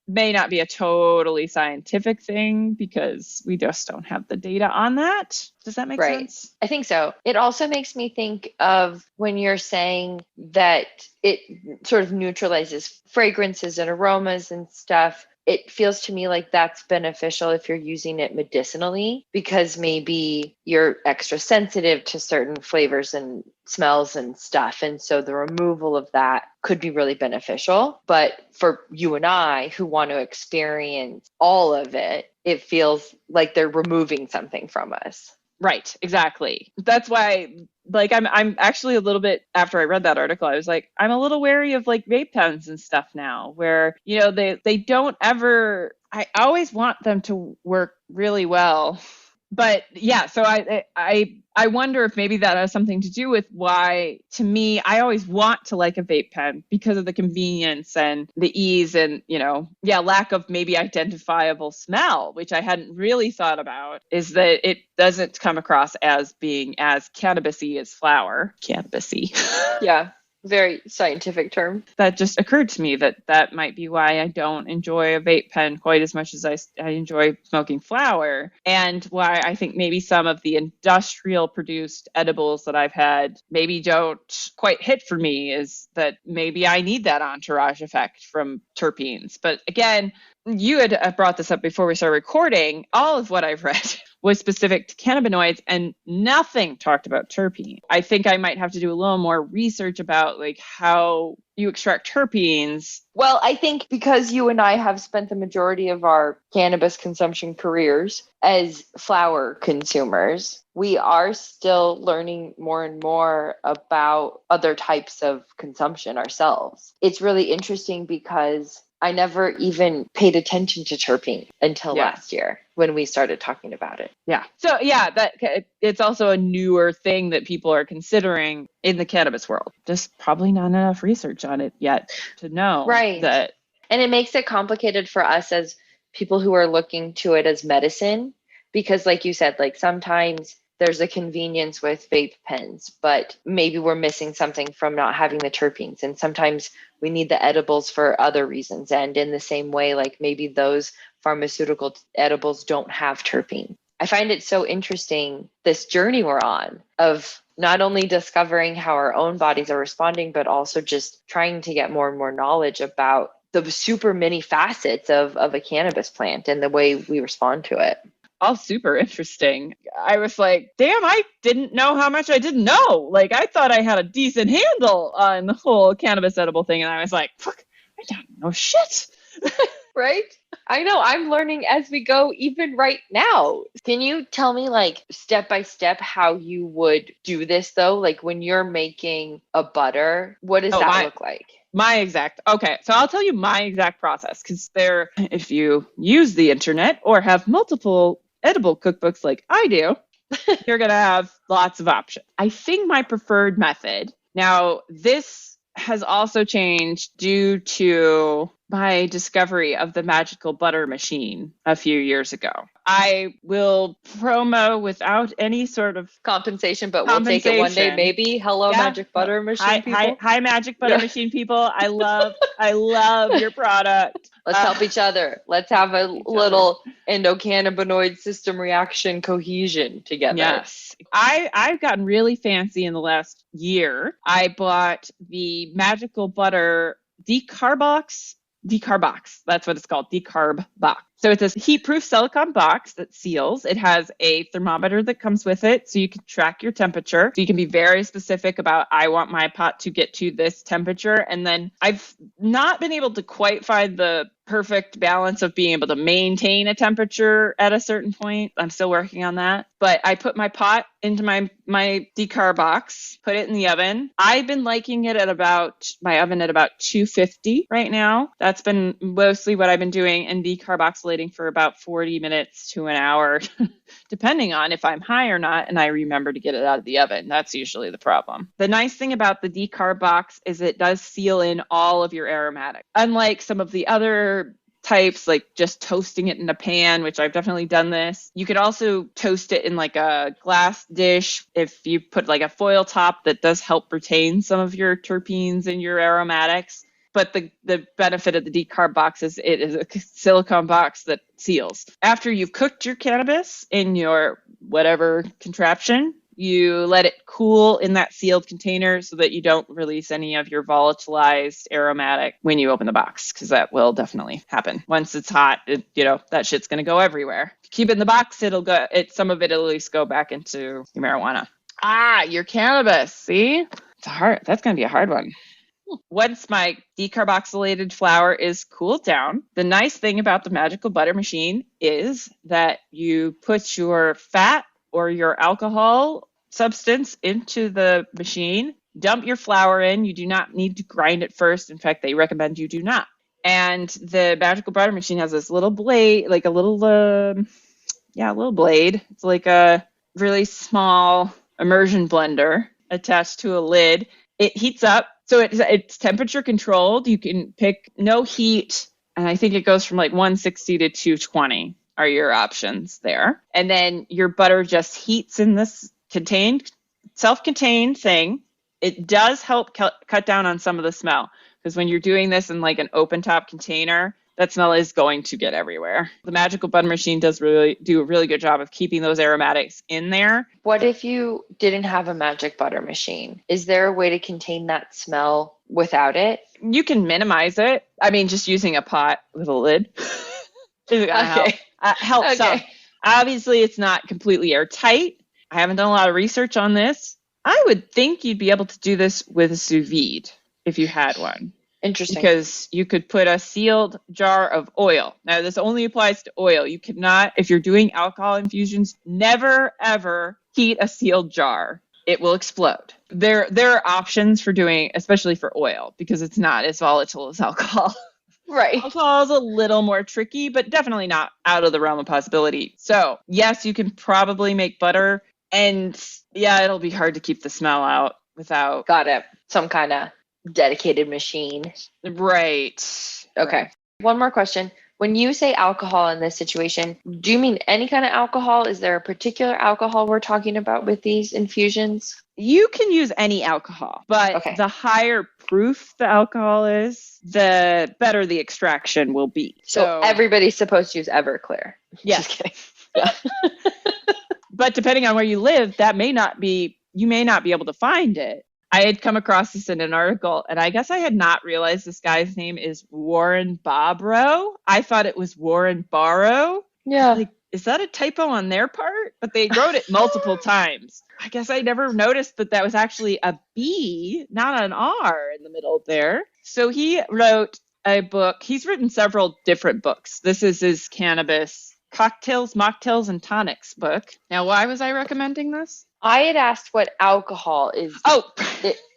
may not be a totally scientific thing because we just don't have the data on that. Does that make sense? I think so. It also makes me think of when you're saying that it sort of neutralizes fragrances and aromas and stuff. It feels to me like that's beneficial if you're using it medicinally because maybe you're extra sensitive to certain flavors and smells and stuff. And so the removal of that could be really beneficial. But for you and I who want to experience all of it, it feels like they're removing something from us. Right, exactly. That's why, like, I'm actually a little bit, after I read that article, I was like, I'm a little wary of like vape pens and stuff now where, they don't ever, I always want them to work really well. But yeah, so I wonder if maybe that has something to do with why, to me, I always want to like a vape pen because of the convenience and the ease and, lack of maybe identifiable smell, which I hadn't really thought about, is that it doesn't come across as being as cannabis-y as flower. Cannabis-y. Yeah. Very scientific term. That just occurred to me that might be why I don't enjoy a vape pen quite as much as I enjoy smoking flower, and why I think maybe some of the industrial produced edibles that I've had maybe don't quite hit for me, is that maybe I need that entourage effect from terpenes. But again, you had brought this up before we started recording. All of what I've read was specific to cannabinoids and nothing talked about terpene. I think I might have to do a little more research about like how you extract terpenes. Well, I think because you and I have spent the majority of our cannabis consumption careers as flower consumers, we are still learning more and more about other types of consumption ourselves. It's really interesting because I never even paid attention to terpene until last year when we started talking about it. Yeah. So that it's also a newer thing that people are considering in the cannabis world. Just probably not enough research on it yet to know that. And it makes it complicated for us as people who are looking to it as medicine, because like you said, like sometimes there's a convenience with vape pens, but maybe we're missing something from not having the terpenes. And sometimes we need the edibles for other reasons. And in the same way, like maybe those pharmaceutical edibles don't have terpene. I find it so interesting, this journey we're on of not only discovering how our own bodies are responding, but also just trying to get more and more knowledge about the super many facets of a cannabis plant and the way we respond to it. All super interesting. I was like, damn, I didn't know how much I didn't know. Like, I thought I had a decent handle on the whole cannabis edible thing. And I was like, fuck, I don't know shit. Right? I know. I'm learning as we go, even right now. Can you tell me, like, step by step how you would do this, though? Like, when you're making a butter, what does that look like? Okay, so I'll tell you my exact process, because if you use the internet or have multiple edible cookbooks like I do, you're going to have lots of options. I think my preferred method, now this has also changed due to my discovery of the magical butter machine a few years ago. I will promo without any sort of compensation, but we'll take it one day, maybe. Hello, magic butter machine people. Hi, magic butter machine people. I love your product. Let's help each other. Let's have a little endocannabinoid system reaction cohesion together. Yes. I've gotten really fancy in the last year. I bought the magical butter decarbox. That's what it's called. Decarb box. So it's a heat-proof silicone box that seals. It has a thermometer that comes with it, so you can track your temperature. So you can be very specific about, I want my pot to get to this temperature. And then I've not been able to quite find the perfect balance of being able to maintain a temperature at a certain point. I'm still working on that. But I put my pot into my decarb box, put it in the oven. I've been liking it at my oven at about 250 right now. That's been mostly what I've been doing, and decarboxylating for about 40 minutes to an hour, depending on if I'm high or not, and I remember to get it out of the oven. That's usually the problem. The nice thing about the decarb box is it does seal in all of your aromatics. Unlike some of the other types, like just toasting it in a pan, which I've definitely done this. You could also toast it in like a glass dish if you put like a foil top. That does help retain some of your terpenes and your aromatics. But the benefit of the decarb box is it is a silicone box that seals. After you've cooked your cannabis in your whatever contraption, you let it cool in that sealed container so that you don't release any of your volatilized aromatic when you open the box, because that will definitely happen. Once it's hot, that shit's going to go everywhere. If you keep it in the box, some of it'll at least go back into your marijuana. Your cannabis. See? That's going to be a hard one. Once my decarboxylated flour is cooled down, the nice thing about the magical butter machine is that you put your fat or your alcohol substance into the machine, dump your flour in. You do not need to grind it first. In fact, they recommend you do not. And the magical butter machine has this little blade, like a little blade. It's like a really small immersion blender attached to a lid. It heats up. So it's temperature controlled. You can pick no heat. And I think it goes from like 160 to 220 are your options there. And then your butter just heats in this self-contained thing. It does help cut down on some of the smell, because when you're doing this in like an open top container, that smell is going to get everywhere. The magical butter machine does really do a really good job of keeping those aromatics in there. What if you didn't have a magic butter machine? Is there a way to contain that smell without it? You can minimize it. I mean, just using a pot with a lid is going to help some. Obviously, it's not completely airtight. I haven't done a lot of research on this. I would think you'd be able to do this with a sous vide. if you had one. Interesting. Because you could put a sealed jar of oil. Now, this only applies to oil. You cannot, if you're doing alcohol infusions, never, ever heat a sealed jar. It will explode. There are options for doing, especially for oil, because it's not as volatile as alcohol. Right. Alcohol is a little more tricky, but definitely not out of the realm of possibility. So, yes, you can probably make butter. And yeah, it'll be hard to keep the smell out without. Got it. Some kind of dedicated machine. Right. Okay. Right. One more question. When you say alcohol in this situation, do you mean any kind of alcohol? Is there a particular alcohol we're talking about with these infusions? You can use any alcohol, but Okay. the higher proof the alcohol is, the better the extraction will be. So everybody's supposed to use Everclear. Yeah. Just kidding. Yeah. But depending on where you live, you may not be able to find it. I had come across this in an article, and I guess I had not realized this guy's name is Warren Bobrow. I thought it was Warren Barrow. Yeah. Like, is that a typo on their part? But they wrote it multiple times. I guess I never noticed that was actually a B, not an R in the middle there. So he wrote a book. He's written several different books. This is his cannabis cocktails, mocktails, and tonics book. Now, why was I recommending this? I had asked what alcohol is.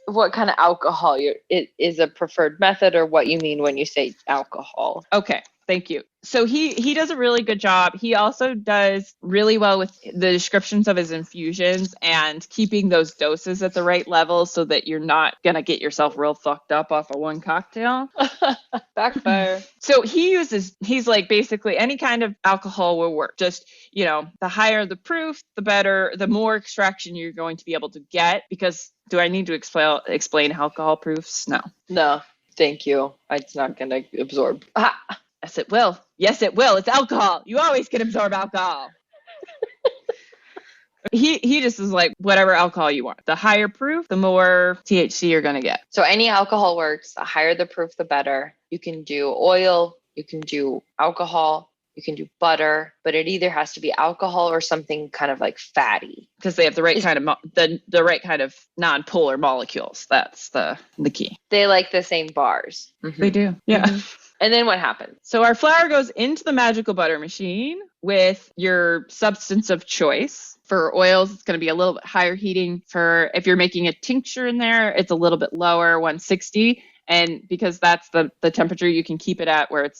What kind of alcohol it is a preferred method, or what you mean when you say alcohol. Okay. Thank you. So he does a really good job. He also does really well with the descriptions of his infusions and keeping those doses at the right level so that you're not going to get yourself real fucked up off of one cocktail. Backfire. So he's like basically any kind of alcohol will work. Just, the higher the proof, the better, the more extraction you're going to be able to get. Because do I need to explain alcohol proofs? No. Thank you. It's not going to absorb. Yes, it will. Yes, it will. It's alcohol. You always can absorb alcohol. He just is like, whatever alcohol you want. The higher proof, the more THC you're going to get. So any alcohol works. The higher the proof, the better. You can do oil. You can do alcohol. You can do butter. But it either has to be alcohol or something kind of like fatty. Because they have the right kind of the right kind of non-polar molecules. That's the key. They like the same bars. Mm-hmm. They do. Yeah. Mm-hmm. And then what happens? So our flour goes into the magical butter machine with your substance of choice. For oils, it's going to be a little bit higher heating. For if you're making a tincture in there, it's a little bit lower, 160. And because that's the temperature you can keep it at where it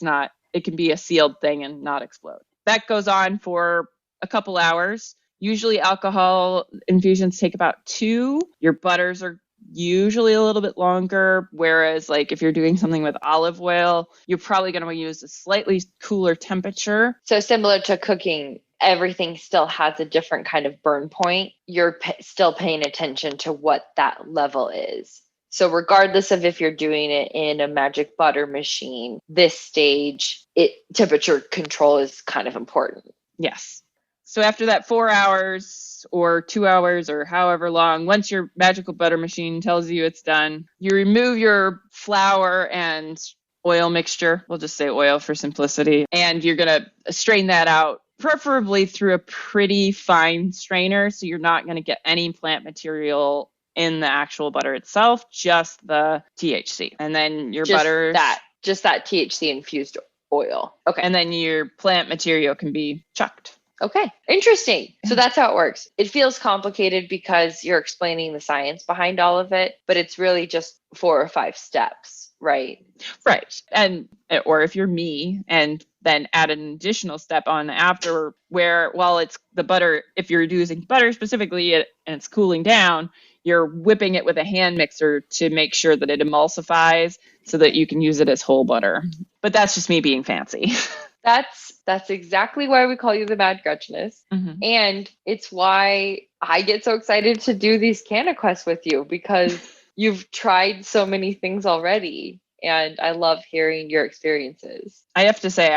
can be a sealed thing and not explode. That goes on for a couple hours. Usually alcohol infusions take about 2. Your butters are usually a little bit longer, whereas like if you're doing something with olive oil, you're probably going to use a slightly cooler temperature. So similar to cooking, everything still has a different kind of burn point. You're still paying attention to what that level is. So regardless of if you're doing it in a magic butter machine, this stage, temperature control is kind of important. Yes. So after that 4 hours or 2 hours or however long, once your magical butter machine tells you it's done, you remove your flour and oil mixture. We'll just say oil for simplicity. And you're going to strain that out, preferably through a pretty fine strainer. So you're not going to get any plant material in the actual butter itself, just the THC. And then your butter. Just that THC infused oil. Okay. And then your plant material can be chucked. Okay. Interesting. So that's how it works. It feels complicated because you're explaining the science behind all of it, but it's really just 4 or 5 steps, right? Right. Or if you're me, and then add an additional step on after where while it's the butter, if you're using butter specifically and it's cooling down, you're whipping it with a hand mixer to make sure that it emulsifies so that you can use it as whole butter. But that's just me being fancy. That's exactly why we call you the Mad Gretcheness. Mm-hmm. And it's why I get so excited to do these CannaQuests with you, because you've tried so many things already. And I love hearing your experiences. I have to say,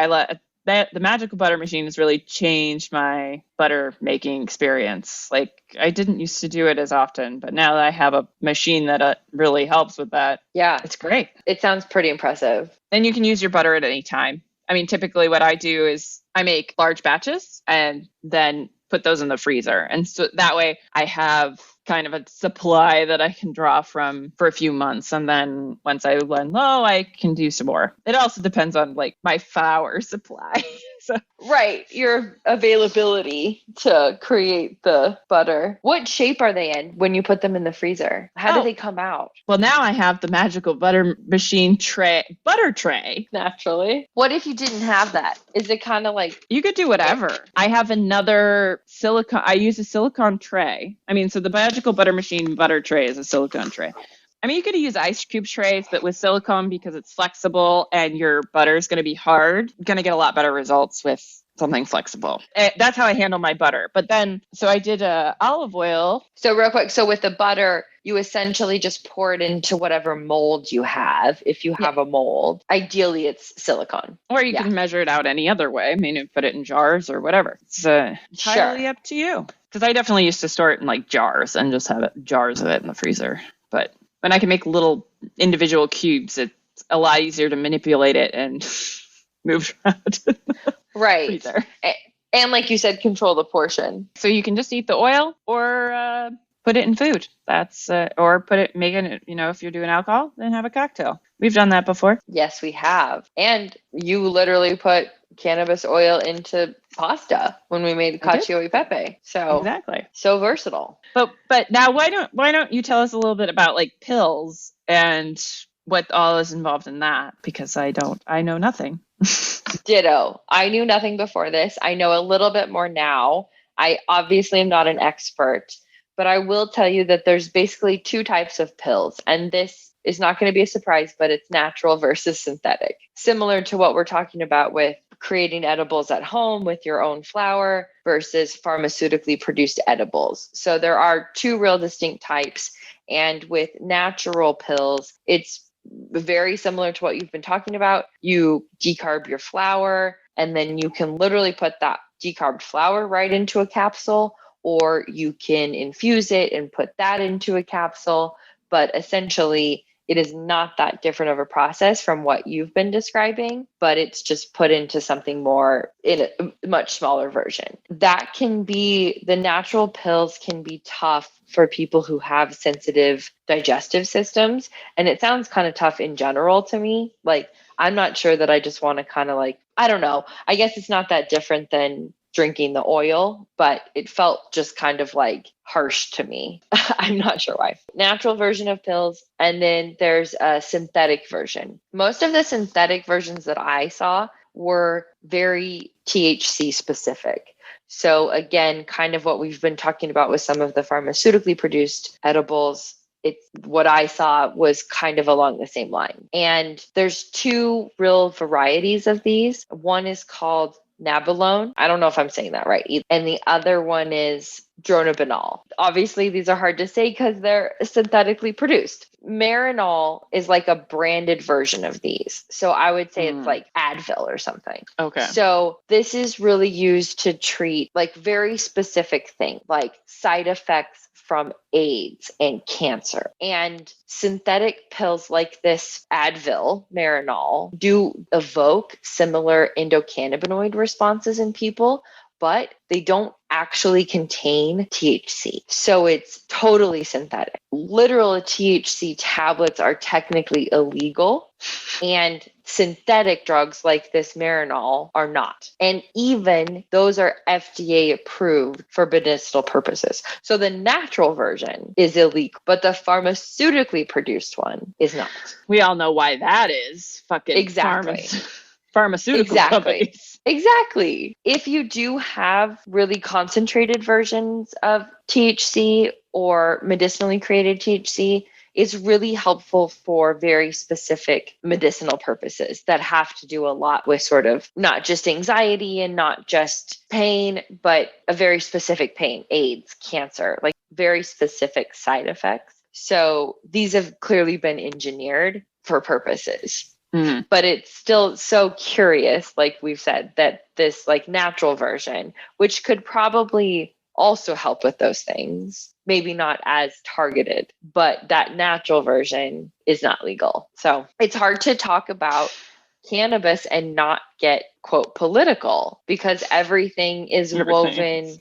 the magical butter machine has really changed my butter making experience. Like, I didn't used to do it as often, but now that I have a machine that really helps with that. Yeah, it's great. It sounds pretty impressive. And you can use your butter at any time. I mean, typically what I do is I make large batches and then put those in the freezer. And so that way I have kind of a supply that I can draw from for a few months. And then once I run low, I can do some more. It also depends on like my flour supply. So Right, your availability to create the butter. What shape are they in when you put them in the freezer? How do they come out? Well, now I have the magical butter tray. Naturally. What if you didn't have that? Is it kind of like You could do whatever. I have another silicone. I use a silicone tray. I mean, so the magical butter machine butter tray is a silicone tray. I mean, you could use ice cube trays, but with silicone because it's flexible and your butter is going to be hard, you're going to get a lot better results with something flexible. That's how I handle my butter. But then, so I did olive oil. So real quick, so with the butter, you essentially just pour it into whatever mold you have. If you have a mold, ideally it's silicone. Or you can measure it out any other way. I mean, you put it in jars or whatever. It's entirely up to you. Because I definitely used to store it in like jars and just have jars of it in the freezer. But when I can make little individual cubes, it's a lot easier to manipulate it and move around. Right. And like you said, control the portion. So you can just eat the oil or put it in food. That's or make it, if you're doing alcohol, then have a cocktail. We've done that before. Yes, we have. And you literally put cannabis oil into pasta when we made cacio e pepe. So exactly. So versatile. But now why don't you tell us a little bit about like pills and what all is involved in that? Because I know nothing. Ditto. I knew nothing before this. I know a little bit more now. I obviously am not an expert, but I will tell you that there's basically two types of pills. And this is not going to be a surprise, but it's natural versus synthetic. Similar to what we're talking about with creating edibles at home with your own flour versus pharmaceutically produced edibles. So there are two real distinct types. And with natural pills, it's very similar to what you've been talking about. You decarb your flour, and then you can literally put that decarbed flour right into a capsule, or you can infuse it and put that into a capsule. But essentially, it is not that different of a process from what you've been describing, but it's just put into something more in a much smaller version. The natural pills can be tough for people who have sensitive digestive systems. And it sounds kind of tough in general to me. Like, I'm not sure that I just want to kind of like, I don't know. I guess it's not that different than drinking the oil, but it felt just kind of like harsh to me. I'm not sure why. Natural version of pills, and then there's a synthetic version. Most of the synthetic versions that I saw were very THC specific. So again, kind of what we've been talking about with some of the pharmaceutically produced edibles, it's what I saw was kind of along the same line. And there's two real varieties of these. One is called Nabilone. I don't know if I'm saying that right either. And the other one is dronabinol. Obviously, these are hard to say because they're synthetically produced. Marinol is like a branded version of these. So I would say it's like Advil or something. Okay. So this is really used to treat like very specific things like side effects from AIDS and cancer. And synthetic pills like this Advil, Marinol, do evoke similar endocannabinoid responses in people, but they don't actually contain THC. So it's totally synthetic. Literal THC tablets are technically illegal, and synthetic drugs like this Marinol are not. And even those are FDA approved for medicinal purposes. So the natural version is illegal, but the pharmaceutically produced one is not. We all know why that is. Fucking exactly. Pharmaceutical companies. Exactly. If you do have really concentrated versions of THC or medicinally created THC, it's really helpful for very specific medicinal purposes that have to do a lot with sort of not just anxiety and not just pain, but a very specific pain, AIDS, cancer, like very specific side effects. So these have clearly been engineered for purposes. Mm-hmm. But it's still so curious, like we've said, that this like natural version, which could probably also help with those things, maybe not as targeted, but that natural version is not legal. So it's hard to talk about cannabis and not get, quote, political, because everything is woven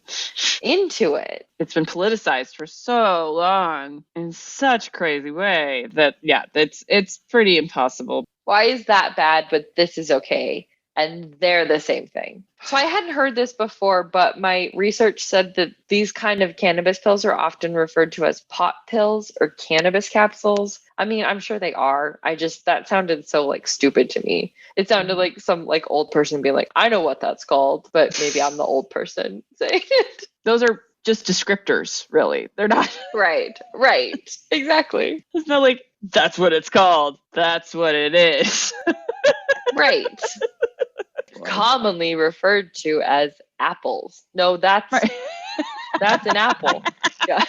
into it. It's been politicized for so long in such a crazy way that, it's pretty impossible. Why is that bad, but this is okay? And they're the same thing. So I hadn't heard this before, but my research said that these kind of cannabis pills are often referred to as pot pills or cannabis capsules. I mean, I'm sure they are. That sounded so like stupid to me. It sounded like some like old person being like, I know what that's called, but maybe I'm the old person saying it. Those are just descriptors, really. They're not. Right. Exactly. It's not like, that's what it's called. That's what it is. Right. Commonly referred to as apples. No, that's right. That's an apple. Yeah.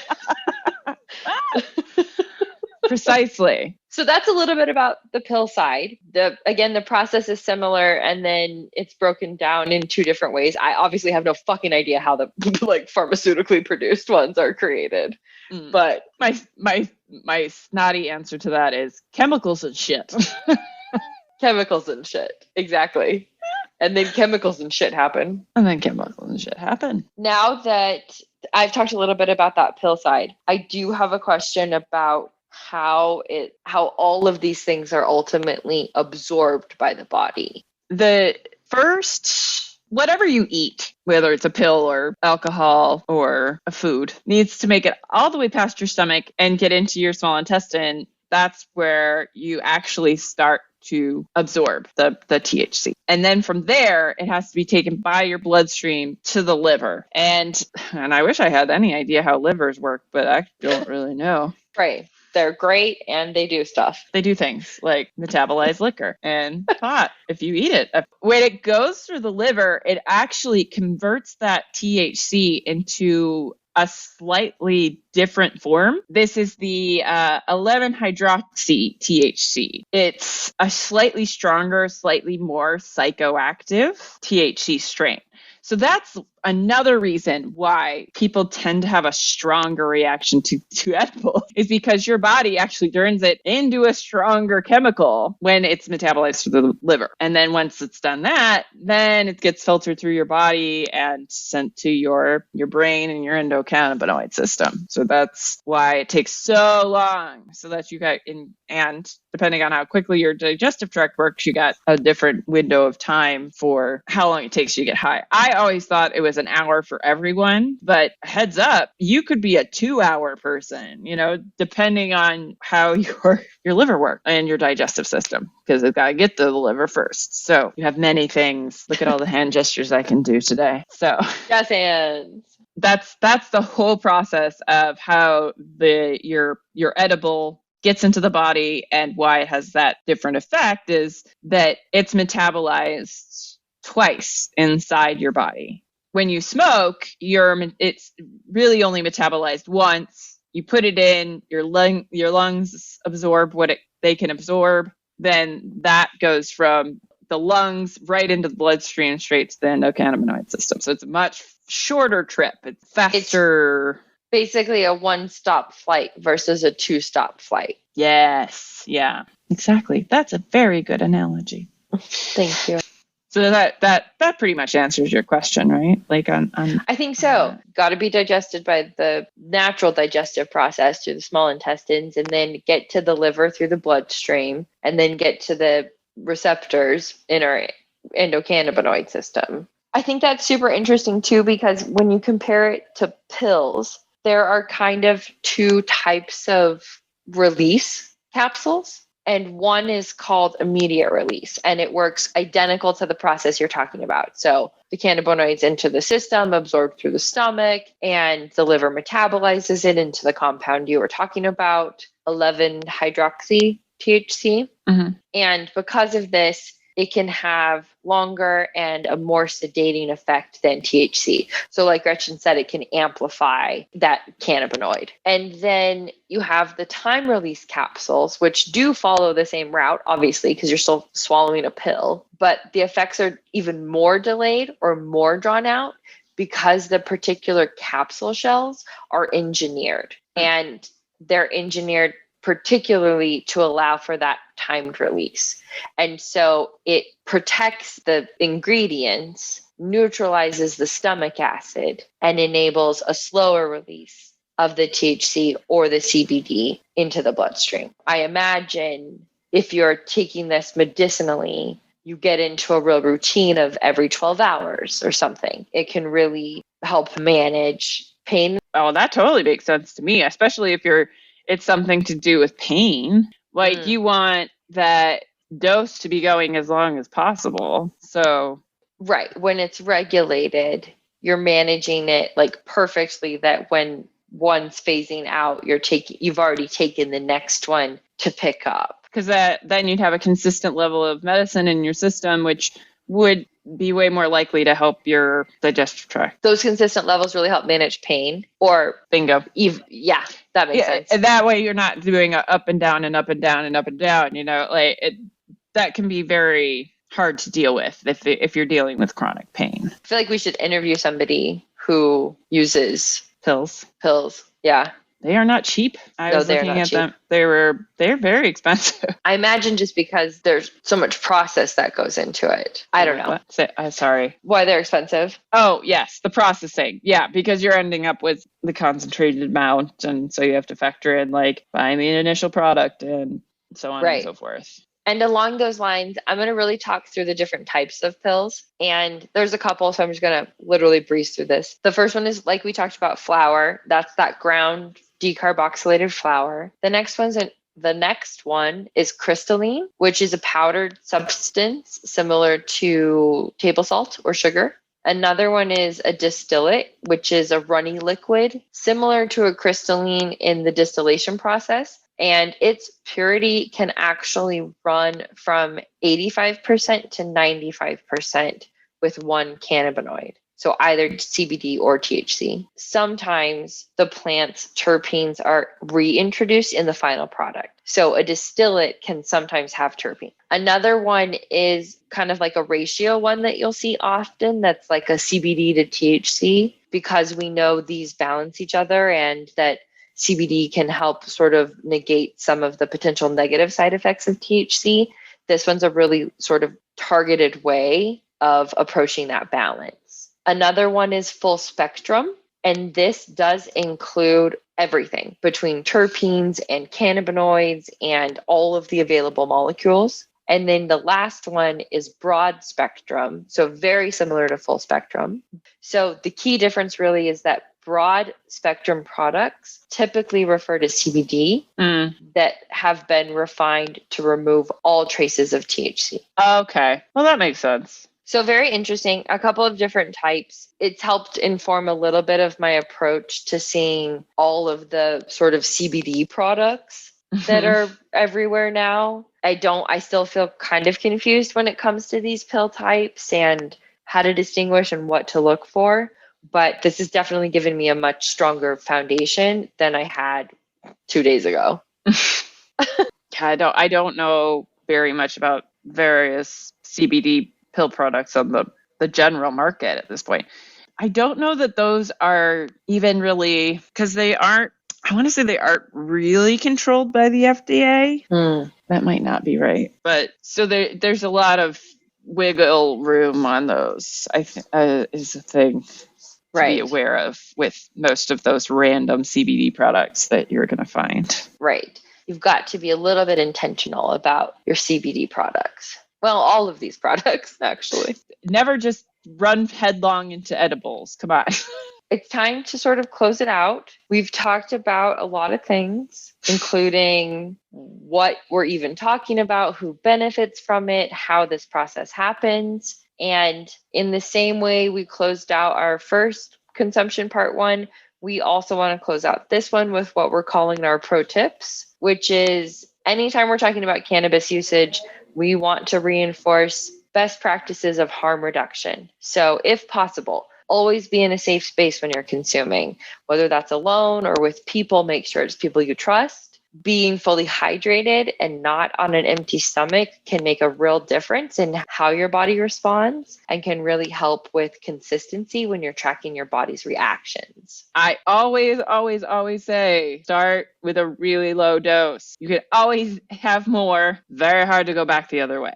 Precisely. So that's a little bit about the pill side. The process is similar, and then it's broken down in two different ways. I obviously have no fucking idea how the like pharmaceutically produced ones are created. But my snotty answer to that is chemicals and shit. Chemicals and shit. Exactly. And then chemicals and shit happen. Now that I've talked a little bit about that pill side, I do have a question about how all of these things are ultimately absorbed by the body. The first, whatever you eat, whether it's a pill or alcohol or a food, needs to make it all the way past your stomach and get into your small intestine. That's where you actually start to absorb the THC. And then from there, it has to be taken by your bloodstream to the liver. And I wish I had any idea how livers work, but I don't really know. Right. They're great and they do stuff. They do things like metabolize liquor and pot if you eat it. When it goes through the liver, it actually converts that THC into a slightly different form. This is the 11-hydroxy THC. It's a slightly stronger, slightly more psychoactive THC strain. So that's another reason why people tend to have a stronger reaction to edibles, is because your body actually turns it into a stronger chemical when it's metabolized through the liver. And then once it's done that, then it gets filtered through your body and sent to your brain and your endocannabinoid system. So that's why it takes so long, so that you got and depending on how quickly your digestive tract works, you got a different window of time for how long it takes you to get high. I always thought it was an hour for everyone, but heads up, you could be a 2-hour person, depending on how your liver works and your digestive system, because it's got to get to the liver first. So you have many things. Look at all the hand gestures I can do today. So yes, hands. That's the whole process of how your edible gets into the body, and why it has that different effect is that it's metabolized twice inside your body. When you smoke, it's really only metabolized once. You put it in, your lungs absorb what they can absorb. Then that goes from the lungs right into the bloodstream, straight to the endocannabinoid system. So it's a much shorter trip. It's faster. It's basically a 1-stop flight versus a 2-stop flight. Yes. Yeah, exactly. That's a very good analogy. Thank you. So that pretty much answers your question, right? Like on I think so. Got to be digested by the natural digestive process through the small intestines, and then get to the liver through the bloodstream, and then get to the receptors in our endocannabinoid system. I think that's super interesting too, because when you compare it to pills, there are kind of two types of release capsules. And one is called immediate release, and it works identical to the process you're talking about. So the cannabinoids into the system, absorbed through the stomach, and the liver metabolizes it into the compound you were talking about, 11-hydroxy THC. Mm-hmm. And because of this, it can have longer and a more sedating effect than THC. So like Gretchen said, it can amplify that cannabinoid. And then you have the time release capsules, which do follow the same route, obviously, because you're still swallowing a pill, but the effects are even more delayed or more drawn out because the particular capsule shells are engineered, and they're engineered particularly to allow for that timed release. And so it protects the ingredients, neutralizes the stomach acid, and enables a slower release of the THC or the CBD into the bloodstream. I imagine if you're taking this medicinally, you get into a real routine of every 12 hours or something. It can really help manage pain. Oh, that totally makes sense to me, especially if it's something to do with pain. Like you want that dose to be going as long as possible. So, right, when it's regulated, you're managing it like perfectly, that when one's phasing out, you've already taken the next one to pick up. Because then you'd have a consistent level of medicine in your system, which would be way more likely to help your digestive tract. Those consistent levels really help manage pain. Or bingo. Yeah, that makes sense. And that way you're not doing a up and down and up and down and up and down. That can be very hard to deal with if you're dealing with chronic pain. I feel like we should interview somebody who uses pills. Yeah. They are not cheap. I was looking at them. They're very expensive. I imagine just because there's so much process that goes into it. I don't know. Sorry. Why they're expensive? Oh, yes. The processing. Yeah, because you're ending up with the concentrated amount. And so you have to factor in like buying the initial product and so on and so forth. And along those lines, I'm going to really talk through the different types of pills. And there's a couple, so I'm just going to literally breeze through this. The first one is, like we talked about, flour. That's that ground decarboxylated flour. The next one is crystalline, which is a powdered substance similar to table salt or sugar. Another one is a distillate, which is a runny liquid similar to a crystalline in the distillation process. And its purity can actually run from 85% to 95% with one cannabinoid. So either CBD or THC. Sometimes the plant's terpenes are reintroduced in the final product. So a distillate can sometimes have terpene. Another one is kind of like a ratio one that you'll see often, that's like a CBD to THC, because we know these balance each other and that CBD can help sort of negate some of the potential negative side effects of THC. This one's a really sort of targeted way of approaching that balance. Another one is full spectrum, and this does include everything between terpenes and cannabinoids and all of the available molecules. And then the last one is broad spectrum, so very similar to full spectrum. So the key difference really is that broad spectrum products typically refer to CBD that have been refined to remove all traces of THC. Okay. Well, that makes sense. So very interesting. A couple of different types. It's helped inform a little bit of my approach to seeing all of the sort of CBD products that are everywhere now. I still feel kind of confused when it comes to these pill types and how to distinguish and what to look for. But this has definitely given me a much stronger foundation than I had 2 days ago. I don't know very much about various CBD pill products on the general market at this point. I don't know that those are even really, because they aren't really controlled by the FDA. That might not be right. But so there's a lot of wiggle room on those, I think, is the thing to be aware of with most of those random CBD products that you're going to find. Right. You've got to be a little bit intentional about your CBD products. Well, all of these products, actually. Never just run headlong into edibles. Come on. It's time to sort of close it out. We've talked about a lot of things, including what we're even talking about, who benefits from it, how this process happens. And in the same way we closed out our first consumption part one, we also want to close out this one with what we're calling our pro tips, which is anytime we're talking about cannabis usage, we want to reinforce best practices of harm reduction. So if possible, always be in a safe space when you're consuming, whether that's alone or with people. Make sure it's people you trust. being fully hydrated and not on an empty stomach can make a real difference in how your body responds and can really help with consistency when you're tracking your body's reactions. I always say start with a really low dose. You can always have more. Very hard to go back the other way.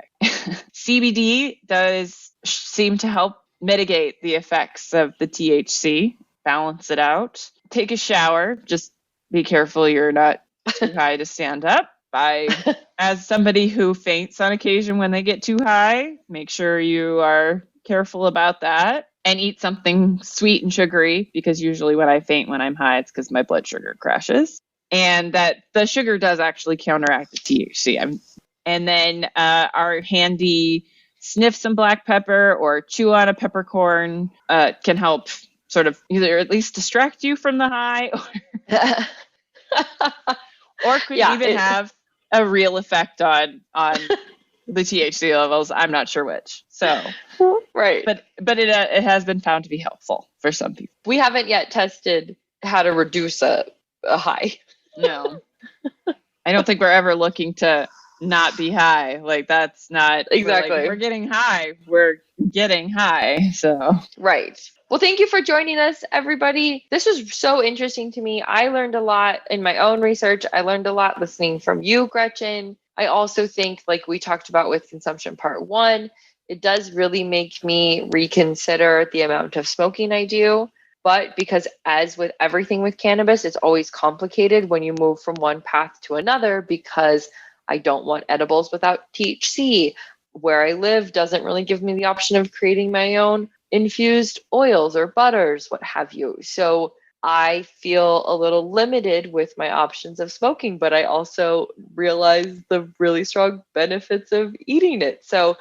CBD does seem to help mitigate the effects of the THC, balance it out. Take a shower. Just be careful you're not too high to stand up. As somebody who faints on occasion when they get too high, make sure you are careful about that. And eat something sweet and sugary, because usually when I faint when I'm high, it's because my blood sugar crashes. And that the sugar does actually counteract the THC. And then our handy sniff some black pepper or chew on a peppercorn can help sort of either at least distract you from the high or could even have a real effect on the THC levels. I'm not sure which. So, right. But it has been found to be helpful for some people. We haven't yet tested how to reduce a high. No. I don't think we're ever looking to not be high. Like, that's not exactly. We're getting high. We're getting high. So, right. Well, thank you for joining us, everybody. This was so interesting to me. I learned a lot in my own research. I learned a lot listening from you, Gretchen. I also think, like we talked about with consumption part 1, it does really make me reconsider the amount of smoking I do. But because as with everything with cannabis, it's always complicated when you move from one path to another, because I don't want edibles without THC. Where I live doesn't really give me the option of creating my own infused oils or butters, what have you. So I feel a little limited with my options of smoking, but I also realize the really strong benefits of eating it. So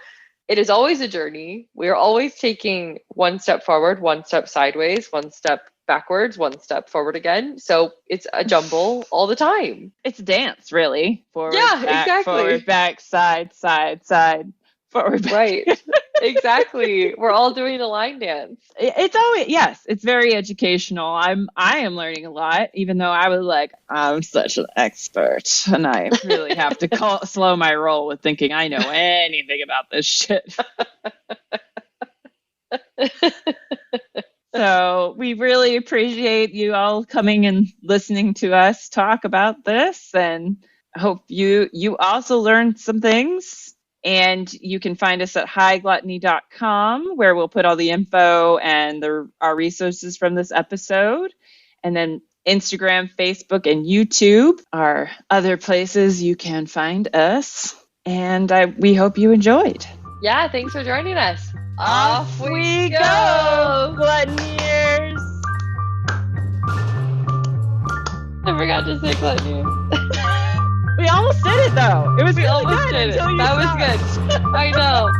it is always a journey. We're always taking one step forward, one step sideways, one step backwards, one step forward again. So it's a jumble all the time. It's a dance, really. Forward, back, exactly. Forward, back, side, forward, back. Right. Exactly. We're all doing a line dance. It's always, yes, it's very educational. I am learning a lot, even though I was like, I'm such an expert, and I really have to slow my roll with thinking I know anything about this shit. So we really appreciate you all coming and listening to us talk about this, and hope you also learned some things. And you can find us at hightogluttony.com, where we'll put all the info and our resources from this episode. And then Instagram, Facebook, and YouTube are other places you can find us. And we hope you enjoyed. Yeah, thanks for joining us. Off we go, gluttoneers! I forgot to say gluttony. We almost did it, though. It was really good until you That was good. I know.